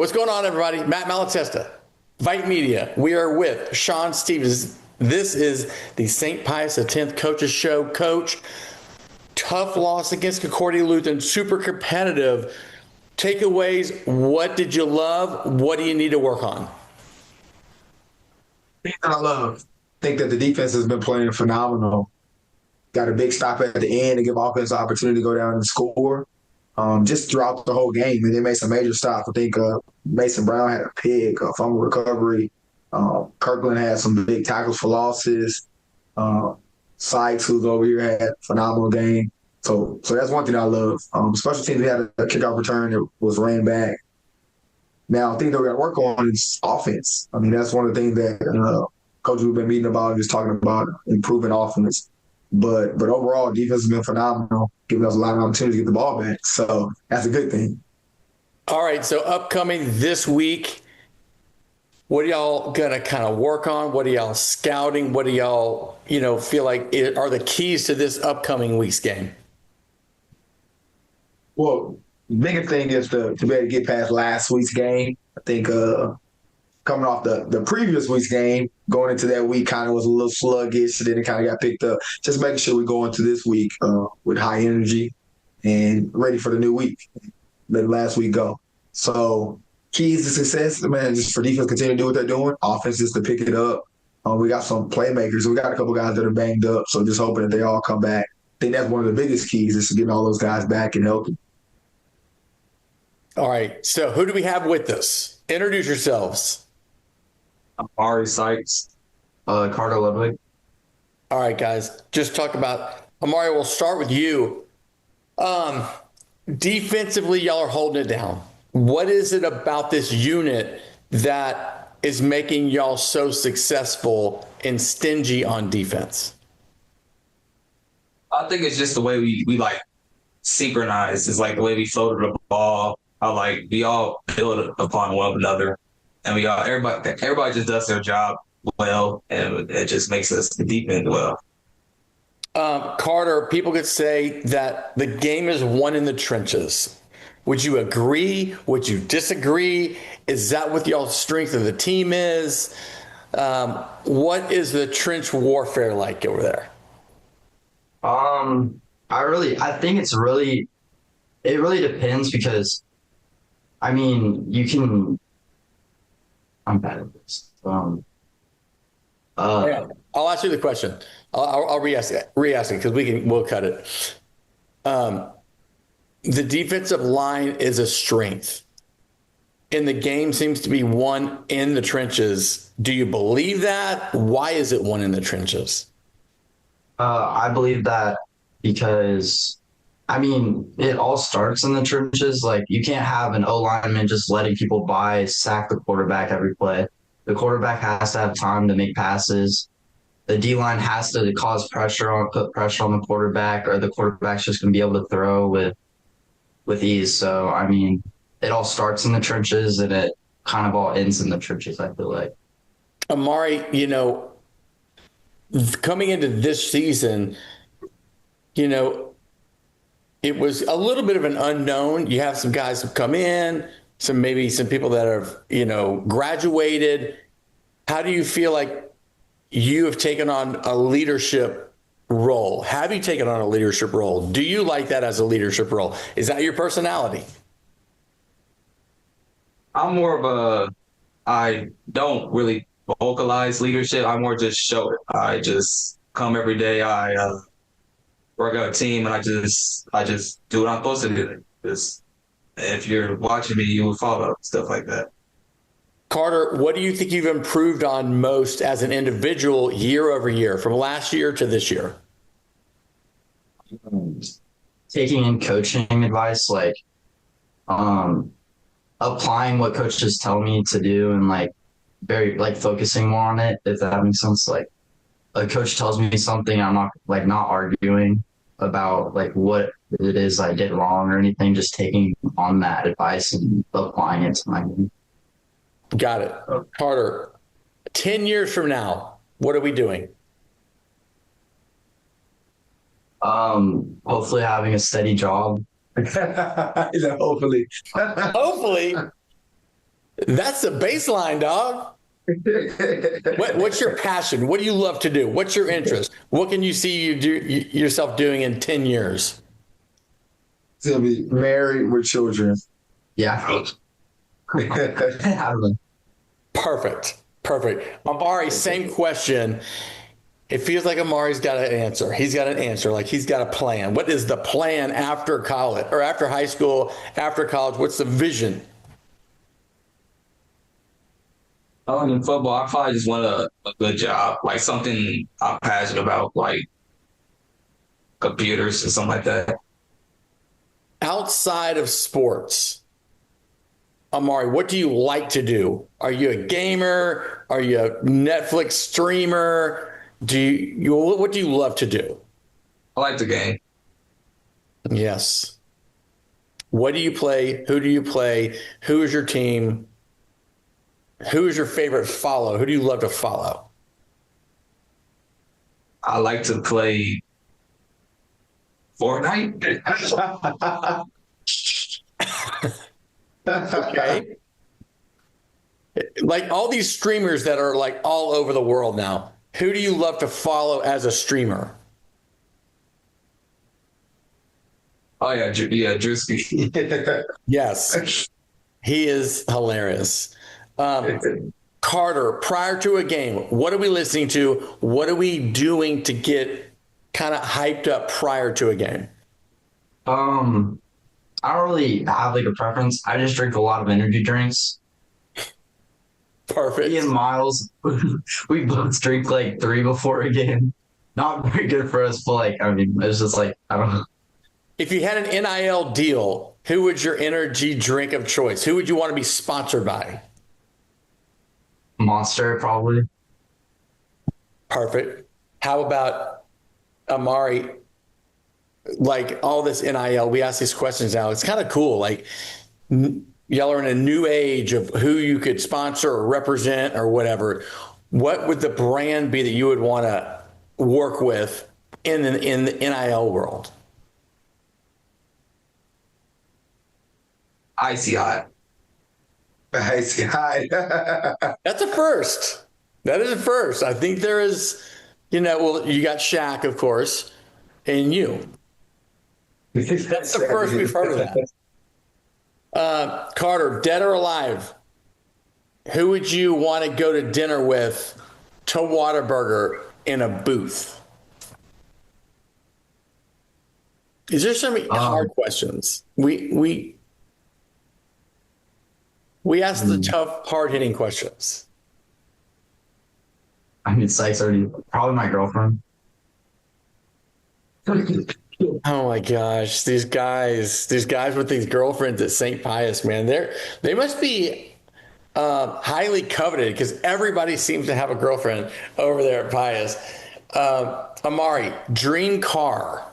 What's going on, everybody? Matt Malatesta, VYPE Media. We are with Shaun Stevens. This is the St. Pius X Coaches Show. Coach, tough loss against Concordia Lutheran, super competitive. Takeaways, what did you love? What do you need to work on? Thing that I love. I think that the defense has been playing phenomenal. Got a big stop at the end to give offense an opportunity to go down and score. Just throughout the whole game, and they made some major stops. I think Mason Brown had a pick, a fumble recovery. Kirkland had some big tackles for losses. Sykes, who's over here, had a phenomenal game. So that's one thing I love. Special teams, we had a kickoff return that was ran back. Now, I think that we got to work on is offense. I mean, that's one of the things that coaches we've been meeting about, just talking about improving offense. But overall, defense has been phenomenal, giving us a lot of opportunity to get the ball back. So that's a good thing. All right, so upcoming this week, what are y'all going to kind of work on? What are y'all scouting? What do y'all, feel like are the keys to this upcoming week's game? Well, the biggest thing is to be able to get past last week's game. I think coming off the previous week's game, going into that week kind of was a little sluggish, and then it kind of got picked up. Just making sure we go into this week with high energy and ready for the new week. Let last week go. So keys to success, man, just for defense continue to do what they're doing. Offense just to pick it up. We got some playmakers. We got a couple guys that are banged up, so just hoping that they all come back. I think that's one of the biggest keys is getting all those guys back and healthy. All right, so who do we have with us? Introduce yourselves. Ari Sykes, Carter Ludwig. All right, guys, just talk about Amari. We'll start with you. Defensively, y'all are holding it down. What is it about this unit that is making y'all so successful and stingy on defense? I think it's just the way we like synchronize. It's like the way we floated the ball. We all build upon one another, and everybody just does their job well, and it just makes us defend well. Carter, people could say that the game is won in the trenches. Would you agree? Would you disagree? Is that what y'all's strength of the team is? What is the trench warfare like over there? I think it really depends because, I mean, I'm bad at this. Yeah, I'll ask you the question. I'll re-ask it because we'll cut it. The defensive line is a strength, and the game seems to be won in the trenches. Do you believe that? Why is it won in the trenches? I believe that because, I mean, it all starts in the trenches. Like, you can't have an O lineman just letting people sack the quarterback every play. The quarterback has to have time to make passes. The D line has to put pressure on the quarterback, or the quarterback's just going to be able to throw with ease. So, I mean, it all starts in the trenches and it kind of all ends in the trenches, I feel like. Amari, coming into this season, it was a little bit of an unknown. You have some guys who come in, maybe some people that have, graduated. How do you feel like you have taken on a leadership role? Have you taken on a leadership role? Do you like that as a leadership role? Is that your personality? I'm more of I don't really vocalize leadership. I more just show it. I just come every day. I work on a team, and I just do what I'm supposed to do. Just if you're watching me, you will follow stuff like that. Carter, what do you think you've improved on most as an individual year over year, from last year to this year? Taking in coaching advice, like applying what coaches tell me to do, and focusing more on it, if that makes sense. Like, a coach tells me something, I'm not arguing about what it is I did wrong or anything, just taking on that advice and applying it to my game. Got it. Carter, 10 years from now, what are we doing? Hopefully having a steady job. Hopefully. Hopefully. That's the baseline, dog. What's your passion? What do you love to do? What's your interest? What can you see yourself doing in 10 years? To be married with children. Yeah. I don't know. Perfect. Perfect. Amari, same question. It feels like Amari's got an answer. He's got an answer. Like he's got a plan. What is the plan after college or after high school, after college? What's the vision? In football, I probably just want a good job, like something I'm passionate about, like computers or something like that. Outside of sports, Amari, what do you like to do? Are you a gamer? Are you a Netflix streamer? What do you love to do? I like the game. Yes. What do you play? Who do you play? Who is your team? Who is your favorite follow? Who do you love to follow? I like to play Fortnite. Okay. Like all these streamers that are like all over the world now. Who do you love to follow as a streamer? Oh yeah, Drewski. Yes. He is hilarious. Carter, prior to a game, what are we listening to? What are we doing to get kind of hyped up prior to a game? I don't really have like a preference. I just drink a lot of energy drinks. Perfect. Me and Miles, we both drink like 3 before a game. Not very good for us, but like I mean, it's just like I don't know. If you had an NIL deal, who would your energy drink of choice? Who would you want to be sponsored by? Monster probably. Perfect. How about Amari? Like all this NIL, we ask these questions now. It's kind of cool. Like y'all are in a new age of who you could sponsor or represent or whatever. What would the brand be that you would want to work with in the NIL world? Icy hot. I see. Hi. That's a first. That is a first. I think there is, well, you got Shaq, of course, and you. That's the first we've heard of that. Carter, dead or alive, who would you want to go to dinner with to Whataburger in a booth? Is there some hard questions? We ask the tough, hard-hitting questions. I mean, Sykes already probably my girlfriend. Oh my gosh, these guys with these girlfriends at St. Pius, man, they must be highly coveted because everybody seems to have a girlfriend over there at Pius. Amari, dream car.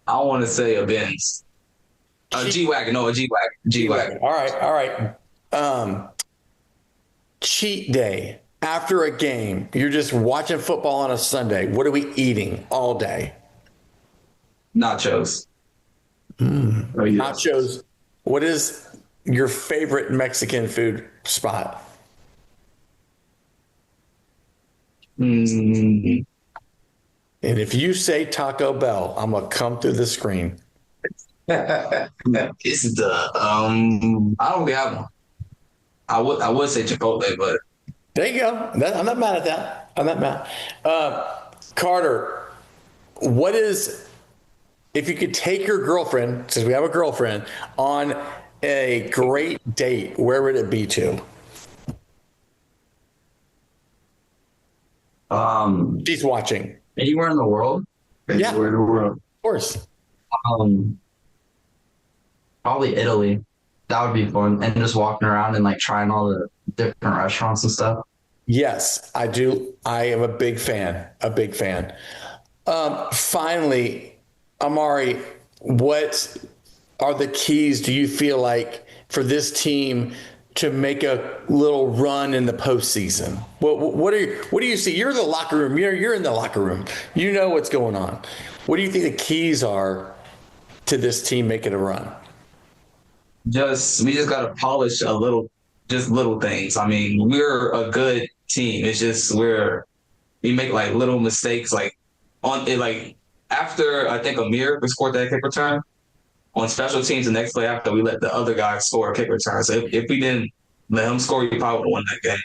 I want to say a Benz. A G-Wagon. No, a G-Wagon. G-Wagon. All right. Cheat day. After a game, you're just watching football on a Sunday. What are we eating all day? Nachos. Oh, yes. Nachos. What is your favorite Mexican food spot? Mm, And if you say Taco Bell, I'm going to come through the screen. it's the I don't have one. I would say Chipotle, but There you go. I'm not mad at that. I'm not mad. Carter, what is, if you could take your girlfriend, since we have a girlfriend, on a great date, where would it be to? She's watching. Anywhere in the world. Yeah. Anywhere in the world. Of course. Probably Italy. That would be fun. And just walking around and like trying all the different restaurants and stuff. Yes, I do. I am a big fan. A big fan. Finally, Amari, what are the keys, do you feel like, for this team to make a little run in the postseason? What do you see? You're in the locker room. You're in the locker room. You know what's going on. What do you think the keys are to this team making a run? We just gotta polish just little things. I mean, we're a good team. It's just we make like little mistakes, like on it, like after I think Amir scored that kick return on special teams. The next play after we let the other guy score a kick return. So if we didn't let him score, we probably would have won that game.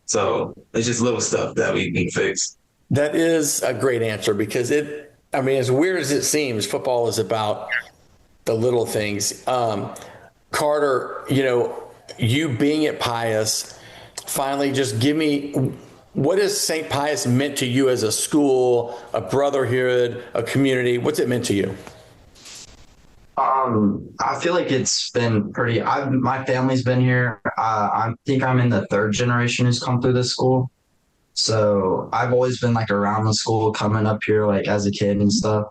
So it's just little stuff that we need to fix. That is a great answer because I mean, as weird as it seems, football is about the little things. Carter, you being at Pius, finally just give me, what has St. Pius meant to you as a school, a brotherhood, a community? What's it meant to you? I feel like it's been my family's been here. I think I'm in the third generation who's come through this school. So I've always been like around the school, coming up here like as a kid and stuff.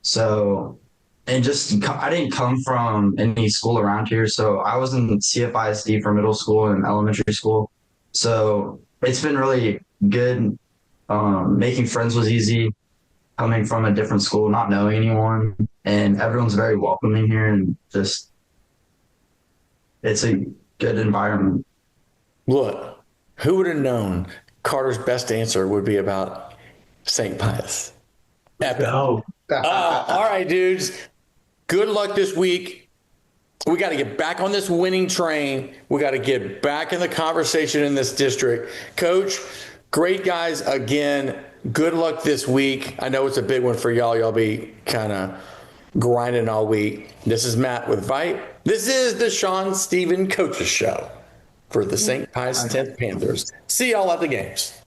So, and I didn't come from any school around here. So I was in CFISD for middle school and elementary school. So it's been really good. Making friends was easy. Coming from a different school, not knowing anyone, and everyone's very welcoming here, and just it's a good environment. Look, who would have known Carter's best answer would be about St. Pius? Epic. No. All right, dudes. Good luck this week. We got to get back on this winning train. We got to get back in the conversation in this district. Coach, great guys again. Good luck this week. I know it's a big one for y'all. Y'all be kind of grinding all week. This is Matt with VYPE. This is the Shaun Steven Coaches Show for the St. Pius X Panthers. See y'all at the games.